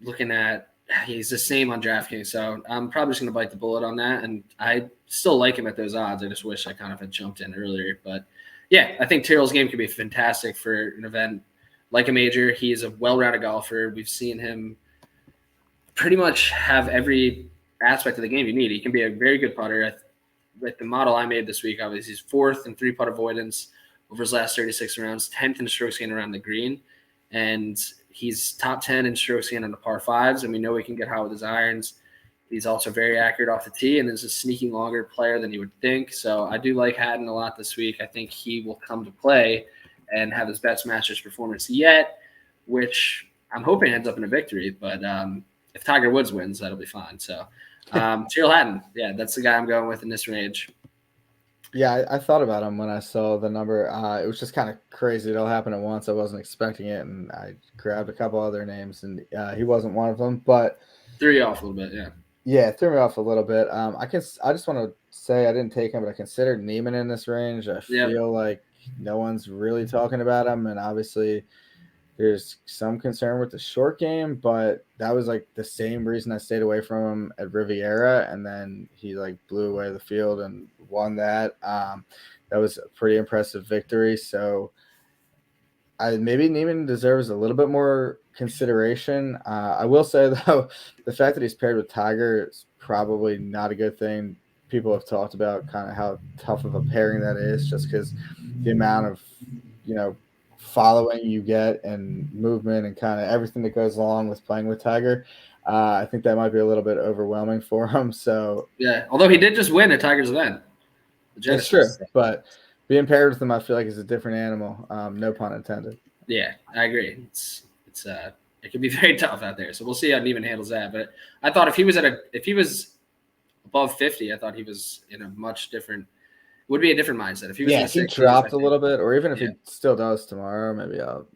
looking at he's the same on DraftKings. So I'm probably just going to bite the bullet on that, and I still like him at those odds. I just wish I kind of had jumped in earlier. But, yeah, I think Tyrrell's game could be fantastic for an event like a major. He is a well-rounded golfer. We've seen him pretty much have every aspect of the game you need. He can be a very good putter. With the model I made this week, obviously he's 4th in 3-putt avoidance over his last 36 rounds, 10th in strokes gained around the green, and he's top 10 in strokes gained on the par 5s, and we know he can get hot with his irons. He's also very accurate off the tee, and is a sneaking longer player than you would think. So I do like Hatton a lot this week. I think he will come to play and have his best Masters performance yet, which I'm hoping ends up in a victory. But if Tiger Woods wins, that'll be fine. So Tyrrell Hatton, yeah, that's the guy I'm going with in this range. Yeah, I thought about him when I saw the number. It was just kind of crazy. It all happened at once. I wasn't expecting it, and I grabbed a couple other names, and he wasn't one of them. But threw you off a little bit, yeah. Yeah, it threw me off a little bit. I just want to say I didn't take him, but I considered Neiman in this range. I feel like no one's really talking about him, and obviously there's some concern with the short game, but that was like the same reason I stayed away from him at Riviera, and then he like blew away the field and won that. That was a pretty impressive victory. So maybe Neiman deserves a little bit more consideration. I will say, though, the fact that he's paired with Tiger is probably not a good thing. People have talked about kind of how tough of a pairing that is, just because the amount of, following you get and movement and kind of everything that goes along with playing with Tiger. I think that might be a little bit overwhelming for him. So yeah, although he did just win at Tiger's event. That's true, but being paired with him, I feel like is a different animal. No pun intended. Yeah, I agree. It can be very tough out there. So we'll see how Neiman handles that. But I thought if he was above 50, I thought he was in a much different. Would be a different mindset if he was. Yeah, if he dropped a little bit, or even if he still does tomorrow, maybe I'll.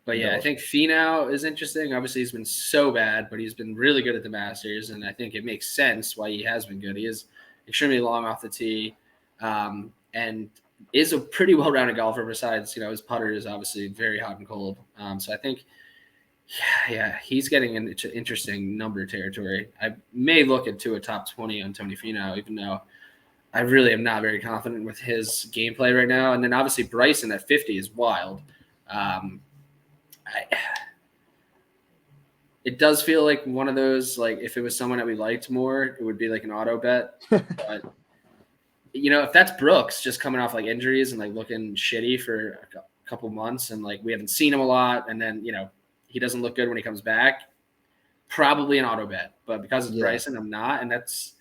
But yeah, I think Finau is interesting. Obviously, he's been so bad, but he's been really good at the Masters, and I think it makes sense why he has been good. He is extremely long off the tee, and is a pretty well-rounded golfer. Besides, his putter is obviously very hot and cold. So I think, yeah, he's getting into interesting number territory. I may look into a top 20 on Tony Finau, even though I really am not very confident with his gameplay right now. And then obviously Bryson at 50 is wild. It does feel like one of those, like if it was someone that we liked more, it would be like an auto bet. But if that's Brooks just coming off like injuries and like looking shitty for a couple months, and like we haven't seen him a lot, and then he doesn't look good when he comes back, probably an auto bet. But because it's Bryson, I'm not, and that's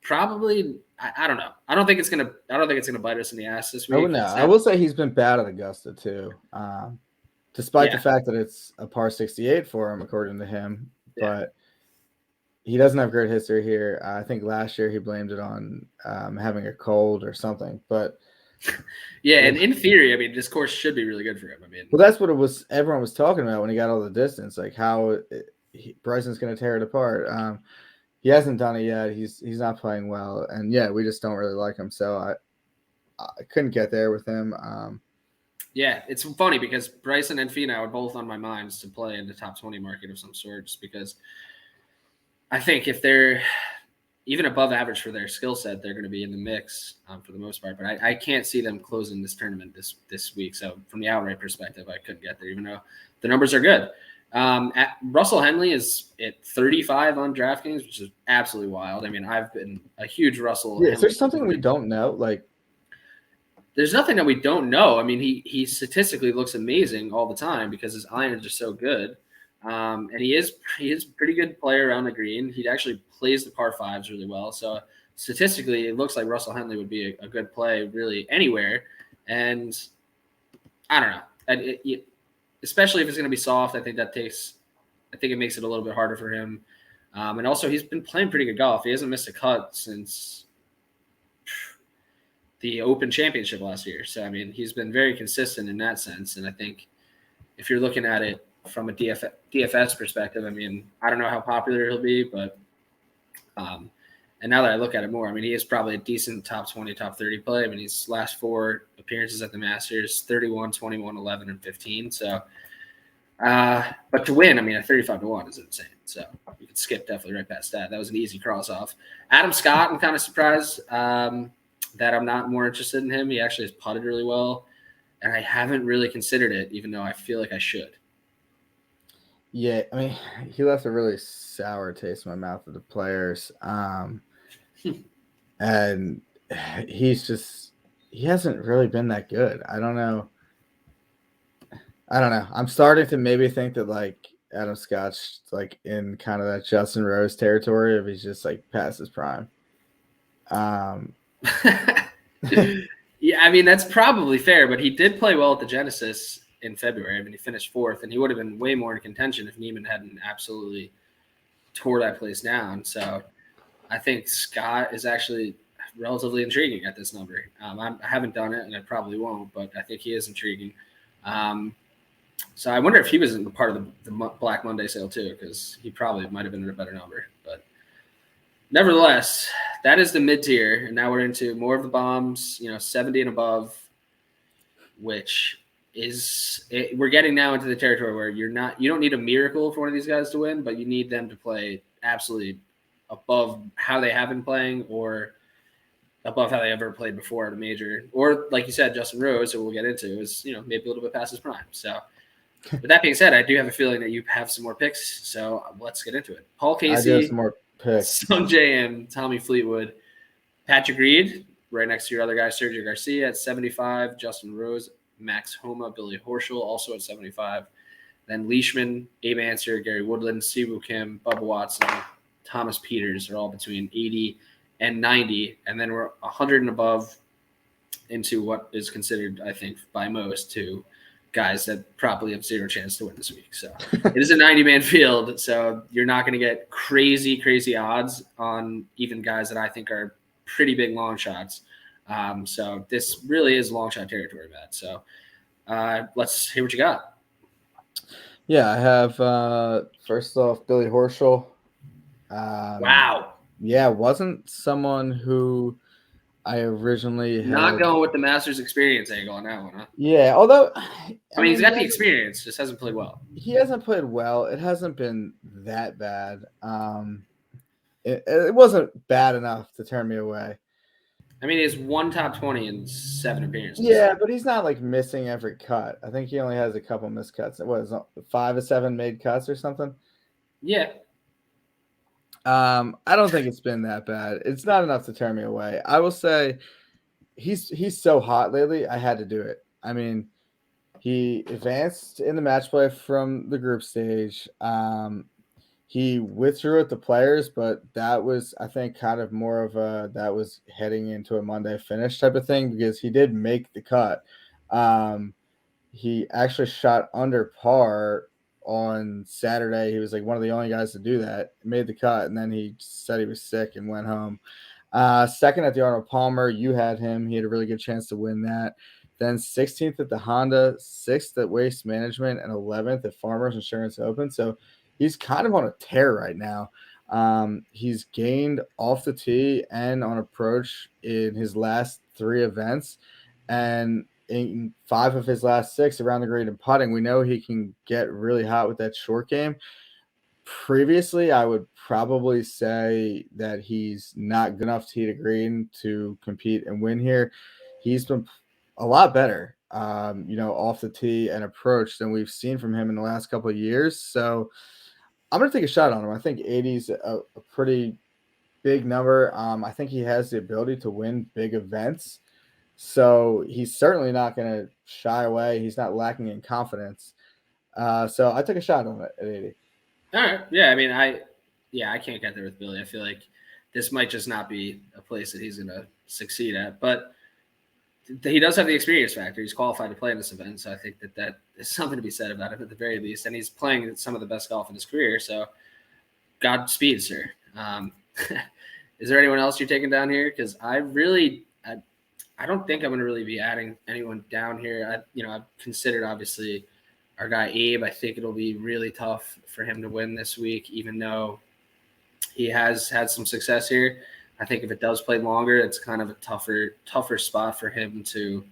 probably I don't know. I don't think it's gonna bite us in the ass this week. I will say he's been bad at Augusta too. Despite the fact that it's a par 68 for him, according to him. But he doesn't have great history here. I think last year he blamed it on having a cold or something. But and in theory, I mean, this course should be really good for him. I mean, well, that's what it was. Everyone was talking about when he got all the distance, like how Bryson's going to tear it apart. He hasn't done it yet. He's not playing well, and we just don't really like him. So I couldn't get there with him. It's funny because Bryson and Finau are both on my minds to play in the top 20 market of some sort, just because I think if they're even above average for their skill set, they're going to be in the mix for the most part. But I can't see them closing this tournament this week. So from the outright perspective, I couldn't get there, even though the numbers are good. Russell Henley is at 35 on DraftKings, which is absolutely wild. I mean, I've been a huge Russell. Is there something we don't know? Like, there's nothing that we don't know. I mean, he statistically looks amazing all the time because his irons are so good. And he is a pretty good player around the green. He actually plays the par fives really well. So statistically, it looks like Russell Henley would be a good play really anywhere. And I don't know. Especially if it's going to be soft, I think it makes it a little bit harder for him. And also, he's been playing pretty good golf. He hasn't missed a cut since the Open Championship last year. So, I mean, he's been very consistent in that sense. And I think if you're looking at it from a DFS perspective, I mean, I don't know how popular he'll be, but and now that I look at it more, I mean, he is probably a decent top 20, top 30 play. I mean, his last 4 appearances at the Masters, 31, 21, 11, and 15. So, but to win, I mean, at 35-1 is insane. So you could skip definitely right past that. That was an easy cross off. Adam Scott, I'm kind of surprised that I'm not more interested in him. He actually has putted really well, and I haven't really considered it, even though I feel like I should. Yeah, I mean, he left a really sour taste in my mouth with the players. And he hasn't really been that good. I don't know. I'm starting to maybe think that like Adam Scott's like in kind of that Justin Rose territory if he's just like past his prime. Yeah, I mean, that's probably fair, but he did play well at the Genesis in February. I mean, he finished 4th, and he would have been way more in contention if Neiman hadn't absolutely tore that place down. So I think Scott is actually relatively intriguing at this number. I haven't done it, and I probably won't, but I think he is intriguing. So I wonder if he was in part of the Black Monday sale too, because he probably might have been at a better number. But nevertheless, that is the mid-tier, and now we're into more of the bombs, 70 and above, which is we're getting now into the territory where you don't need a miracle for one of these guys to win, but you need them to play absolutely above how they have been playing or above how they ever played before at a major. Or like you said, Justin Rose, who we'll get into, is maybe a little bit past his prime. So with that being said, I do have a feeling that you have some more picks, so let's get into it. Paul Casey, I do have some more picks. Sung J M, Tommy Fleetwood, Patrick Reed, right next to your other guy, Sergio Garcia at 75, Justin Rose, Max Homa, Billy Horschel, also at 75. Then Leishman, Abe Answer, Gary Woodland, Siwoo Kim, Bubba Watson, Thomas Peters are all between 80 and 90. And then we're 100 and above into what is considered, I think, by most to guys that probably have zero chance to win this week. So it is a 90-man field, so you're not going to get crazy, crazy odds on even guys that I think are pretty big long shots. So this really is long shot territory, Matt. So let's hear what you got. Yeah, I have first off Billy Horschel. Wow. Yeah, wasn't someone who I originally not going with the Masters experience angle on that one, huh? Yeah, although I mean he's got the experience, just hasn't played well. He hasn't played well. It hasn't been that bad. It wasn't bad enough to turn me away. I mean, he has 1 top 20 and 7 appearances. Yeah, but he's not like missing every cut. I think he only has a couple missed cuts. What is it, 5 of 7 made cuts or something? Yeah. I don't think it's been that bad. It's not enough to turn me away. I will say he's so hot lately. I had to do it. I mean, he advanced in the match play from the group stage. He withdrew at the players, but that was, I think, kind of more of a that was heading into a Monday finish type of thing because he did make the cut. He actually shot under par on Saturday. He was like one of the only guys to do that. Made the cut, and then he said he was sick and went home. Second at the Arnold Palmer, you had him. He had a really good chance to win that. Then 16th at the Honda, 6th at Waste Management, and 11th at Farmers Insurance Open. So he's kind of on a tear right now. He's gained off the tee and on approach in his last 3 events. And in 5 of his last 6 around the green and putting, we know he can get really hot with that short game. Previously, I would probably say that he's not good enough tee to green to compete and win here. He's been a lot better, off the tee and approach than we've seen from him in the last couple of years. So I'm going to take a shot on him. I think 80 is a pretty big number. I think he has the ability to win big events. So he's certainly not going to shy away. He's not lacking in confidence. So I took a shot on it at 80. All right. Yeah. I mean, I can't get there with Billy. I feel like this might just not be a place that he's going to succeed at. But he does have the experience factor. He's qualified to play in this event. So I think that is something to be said about him at the very least. And he's playing some of the best golf in his career. So Godspeed, sir. Is there anyone else you're taking down here? Because I don't think I'm going to really be adding anyone down here. I've considered obviously our guy Abe. I think it'll be really tough for him to win this week, even though he has had some success here. I think if it does play longer, it's kind of a tougher spot for him to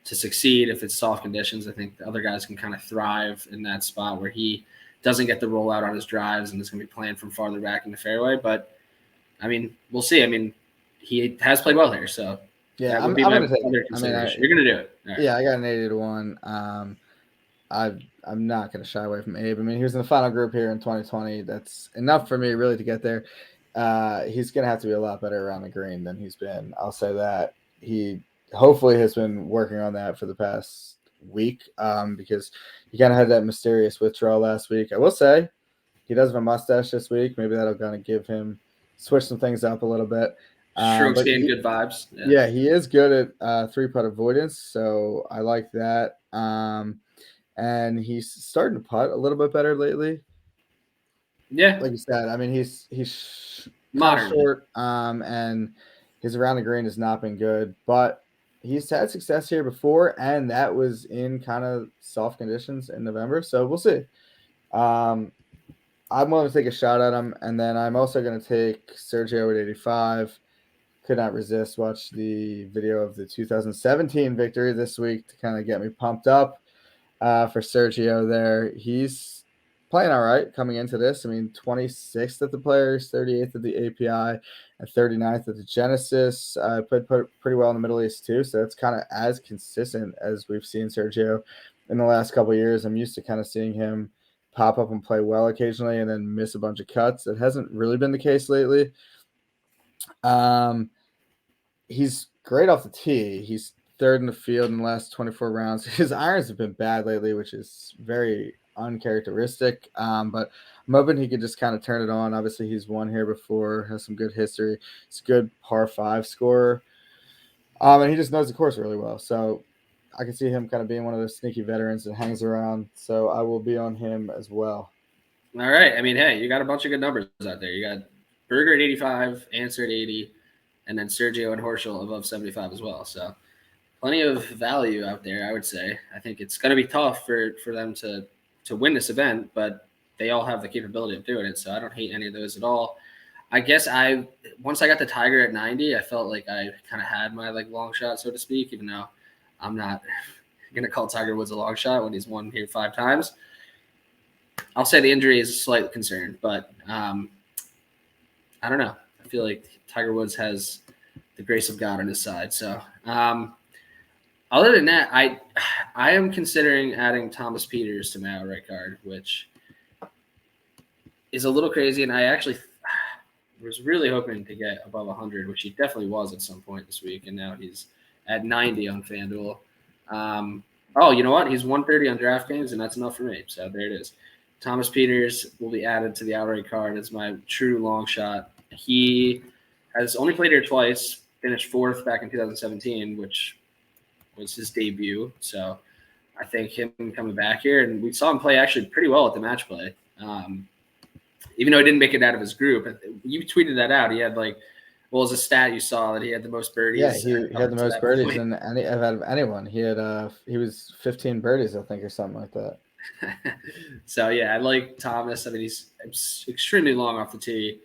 succeed. If it's soft conditions, I think the other guys can kind of thrive in that spot where he doesn't get the rollout on his drives and is going to be playing from farther back in the fairway. But I mean, we'll see. I mean, he has played well here, so yeah, that would be my other consideration. You're going to do it. Right. Yeah, I got an 80 to 1. I'm not going to shy away from Abe. I mean, he was in the final group here in 2020. That's enough for me really to get there. He's going to have to be a lot better around the green than he's been. I'll say that. He hopefully has been working on that for the past week because he kind of had that mysterious withdrawal last week. I will say he does have a mustache this week. Maybe that'll kind of give him switch some things up a little bit. Strokes gain good vibes. Yeah, he is good at 3-putt avoidance, so I like that. And he's starting to putt a little bit better lately. Yeah, like you said, I mean he's kind of short, and his around the green has not been good, but he's had success here before, and that was in kind of soft conditions in November. So we'll see. I'm going to take a shot at him, and then I'm also going to take Sergio at 85. Could not resist. Watch the video of the 2017 victory this week to kind of get me pumped up for Sergio there. He's playing all right coming into this. I mean, 26th at the Players, 38th at the API, and 39th at the Genesis. Played pretty well in the Middle East too, so it's kind of as consistent as we've seen Sergio in the last couple of years. I'm used to kind of seeing him pop up and play well occasionally and then miss a bunch of cuts. It hasn't really been the case lately. He's great off the tee. He's third in the field in the last 24 rounds. His irons have been bad lately, which is very uncharacteristic. But I'm hoping he could just kind of turn it on. Obviously, he's won here before, has some good history. He's a good par 5 scorer. And he just knows the course really well. So I can see him kind of being one of those sneaky veterans that hangs around. So I will be on him as well. All right. I mean, hey, you got a bunch of good numbers out there. You got Berger at 85, Answer at 80, and then Sergio and Horschel above 75 as well. So plenty of value out there, I would say. I think it's going to be tough for them to win this event, but they all have the capability of doing it. So I don't hate any of those at all. I guess once I got the Tiger at 90, I felt like I kind of had my long shot, so to speak, even though I'm not going to call Tiger Woods a long shot when he's won here 5 times. I'll say the injury is a slight concern, but I don't know. I feel like Tiger Woods has the grace of God on his side. So other than that, I am considering adding Thomas Peters to my outright card, which is a little crazy, and I actually was really hoping to get above 100, which he definitely was at some point this week, and now he's at 90 on FanDuel. Oh, you know what? He's 130 on DraftKings, and that's enough for me. So there it is. Thomas Peters will be added to the outright card as my true long shot. He has only played here twice, finished fourth back in 2017, which was his debut. So I think him coming back here, and we saw him play actually pretty well at the match play. Even though he didn't make it out of his group, you tweeted that out. He had like, what was a stat you saw that he had the most birdies? Yeah, he had the most birdies out of anyone. He was 15 birdies, I think, or something like that. So yeah, I like Thomas. I mean, he's extremely long off the tee.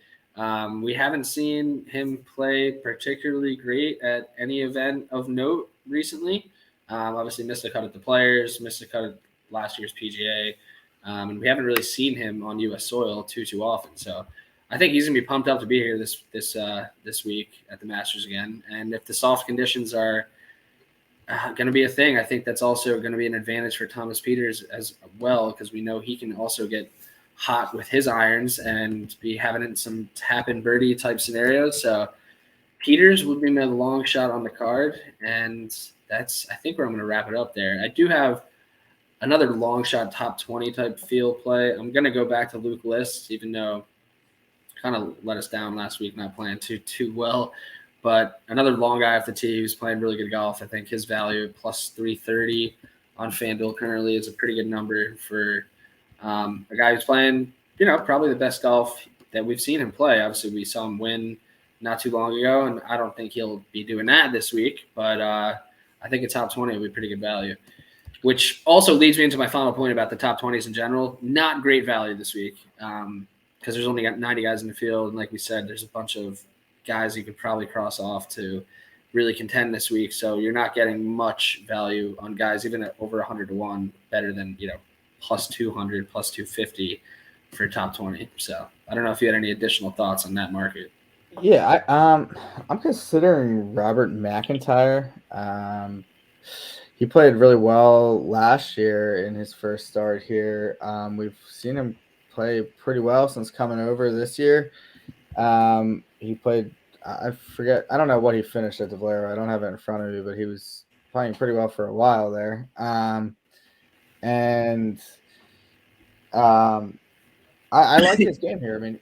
We haven't seen him play particularly great at any event of note recently. Obviously, missed a cut at the Players, missed a cut at last year's PGA, and we haven't really seen him on U.S. soil too often. So I think he's gonna be pumped up to be here this week at the Masters again. And if the soft conditions are going to be a thing, I think that's also going to be an advantage for Thomas Peters as well, because we know he can also get hot with his irons and be having some tap-in birdie type scenarios. So Peters would be my long shot on the card, and that's, I think, where I'm going to wrap it up there. I do have another long shot top 20 type field play. I'm going to go back to Luke List, even though kind of let us down last week, not playing too well. But another long guy off the tee who's playing really good golf. I think his value plus 330 on FanDuel currently is a pretty good number for a guy who's playing, probably the best golf that we've seen him play. Obviously, we saw him win not too long ago, and I don't think he'll be doing that this week. But I think a top 20 will be pretty good value, which also leads me into my final point about the top 20s in general. Not great value this week because there's only got 90 guys in the field. And like we said, there's a bunch of guys you could probably cross off to really contend this week. So you're not getting much value on guys, even at over 100 to 1, better than, plus 200, plus 250 for top 20. So I don't know if you had any additional thoughts on that market. Yeah, I'm considering Robert McIntyre. He played really well last year in his first start here. We've seen him play pretty well since coming over this year. He played, I forget, I don't know what he finished at the Valero. I don't have it in front of me, but he was playing pretty well for a while there. I like his game here. I mean,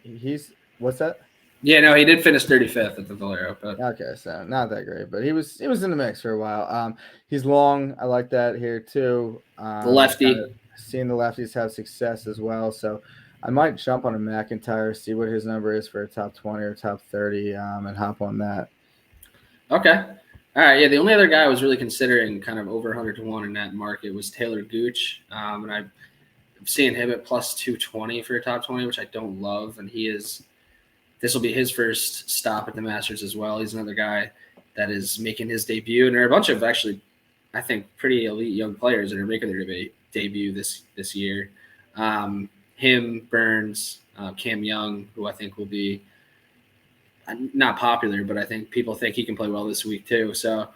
what's that? Yeah, no, he did finish 35th at the Valero. But okay, so not that great, but he was in the mix for a while. He's long. I like that here too. The lefty. Seeing the lefties have success as well, so I might jump on a McIntyre, see what his number is for a top 20 or top 30, and hop on that. Okay. All right. Yeah, the only other guy I was really considering kind of over 100 to 1 in that market was Taylor Gooch. And I'm seeing him at plus 220 for a top 20, which I don't love. And this will be his first stop at the Masters as well. He's another guy that is making his debut. And there are a bunch of actually, I think, pretty elite young players that are making their debut this year. Him, Burns, Cam Young, who I think will be not popular, but I think people think he can play well this week too. So,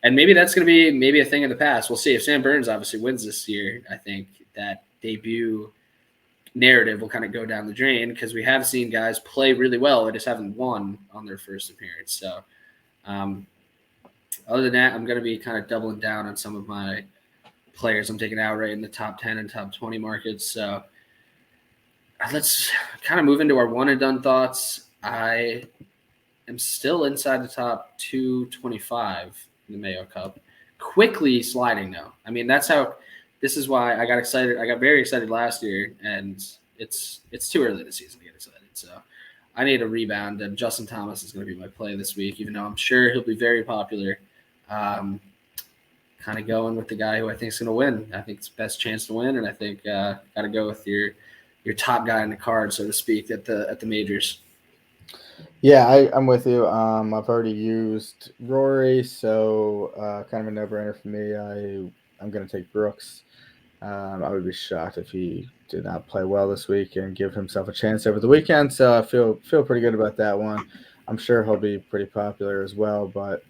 and maybe that's going to be maybe a thing of the past. We'll see. If Sam Burns obviously wins this year, I think that debut narrative will kind of go down the drain because we have seen guys play really well. They just haven't won on their first appearance. So, other than that, I'm going to be kind of doubling down on some of my players I'm taking outright in the top 10 and top 20 markets. So let's kind of move into our one and done thoughts. I am still inside the top 225 in the Mayo Cup. Quickly sliding though. I mean, this is why I got excited. I got very excited last year, and it's too early this season to get excited. So I need a rebound, and Justin Thomas is going to be my play this week, even though I'm sure he'll be very popular. Kind of going with the guy who I think is going to win. I think it's best chance to win, and I think got to go with your top guy in the card, so to speak, at the majors. Yeah, I'm with you. I've already used Rory, so kind of a no-brainer for me. I'm going to take Brooks. I would be shocked if he did not play well this week and give himself a chance over the weekend. So I feel pretty good about that one. I'm sure he'll be pretty popular as well, but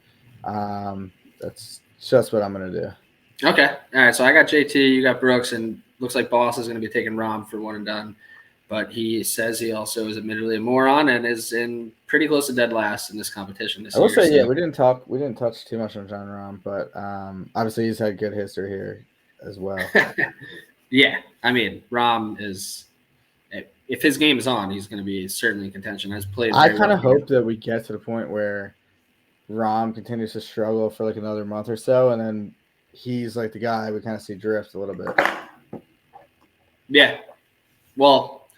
that's just what I'm going to do. Okay. All right. So I got JT, you got Brooks, and looks like Boss is going to be taking Rom for one and done. but he says he also is admittedly a moron and is in pretty close to dead last in this competition this I will year. say, So. yeah, we didn't touch too much on John Rahm, but obviously he's had good history here as well. Yeah, I mean, Rahm is. If his game is on, he's going to be certainly in contention. Has played I very kind well. of hope that we get to the point where Rahm continues to struggle for like another month or so, and then he's like the guy we kind of see drift a little bit. Yeah. Well,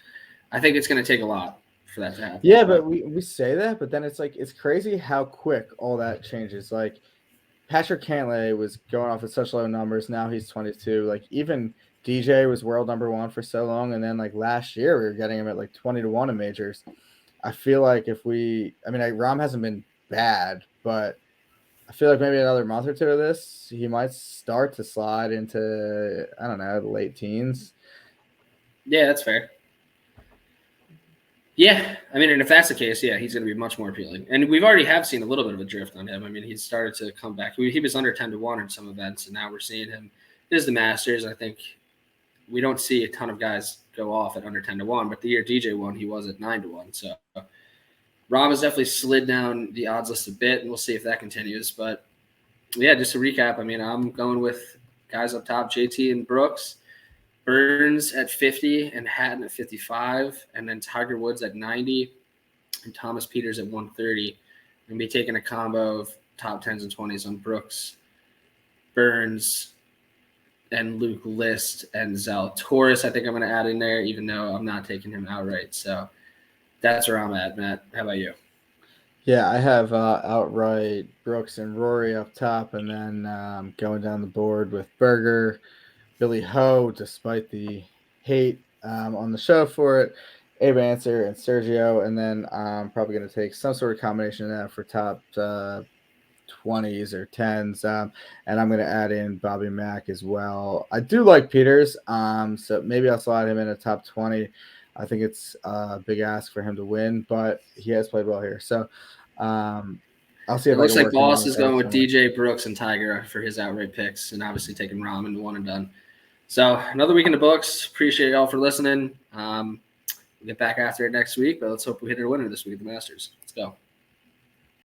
I think it's going to take a lot for that to happen. Yeah, but we say that, but then it's like it's crazy how quick all that changes. Like Patrick Cantlay was going off with such low numbers. Now he's 22. Like even DJ was world number 1 for so long, and then like last year we were getting him at like 20-1 in majors. I feel like if Rahm hasn't been bad, but I feel like maybe another month or two of this, he might start to slide into, I don't know, the late teens. Yeah, that's fair. Yeah, I mean, and if that's the case, yeah, he's going to be much more appealing. And we've already seen a little bit of a drift on him. I mean, he's started to come back. He was under 10-1 in some events, and now we're seeing him. It is the Masters. I think we don't see a ton of guys go off at under 10-1, but the year DJ won, he was at 9-1. So Rahm has definitely slid down the odds list a bit, and we'll see if that continues. But yeah, just to recap, I mean, I'm going with guys up top, JT and Brooks. Burns at 50 and Hatton at 55, and then Tiger Woods at 90 and Thomas Peters at 130. I'm going to be taking a combo of top 10s and 20s on Brooks, Burns, and Luke List and Zalatoris. I think I'm going to add in there, even though I'm not taking him outright. So that's where I'm at, Matt. How about you? Yeah, I have outright Brooks and Rory up top, and then going down the board with Berger, Billy Ho, despite the hate on the show for it, Abe Answer, and Sergio. And then I'm probably going to take some sort of combination of that for top 20s or 10s. And I'm going to add in Bobby Mack as well. I do like Peters, so maybe I'll slide him in a top 20. I think it's a big ask for him to win, but he has played well here. So I'll see if It I looks can like work him Boss in is there going with somewhere. DJ Brooks and Tiger for his outright picks, and obviously taking Rahm and one and done. So another week in the books. Appreciate y'all for listening. We'll get back after it next week, but let's hope we hit our winner this week at the Masters. Let's go.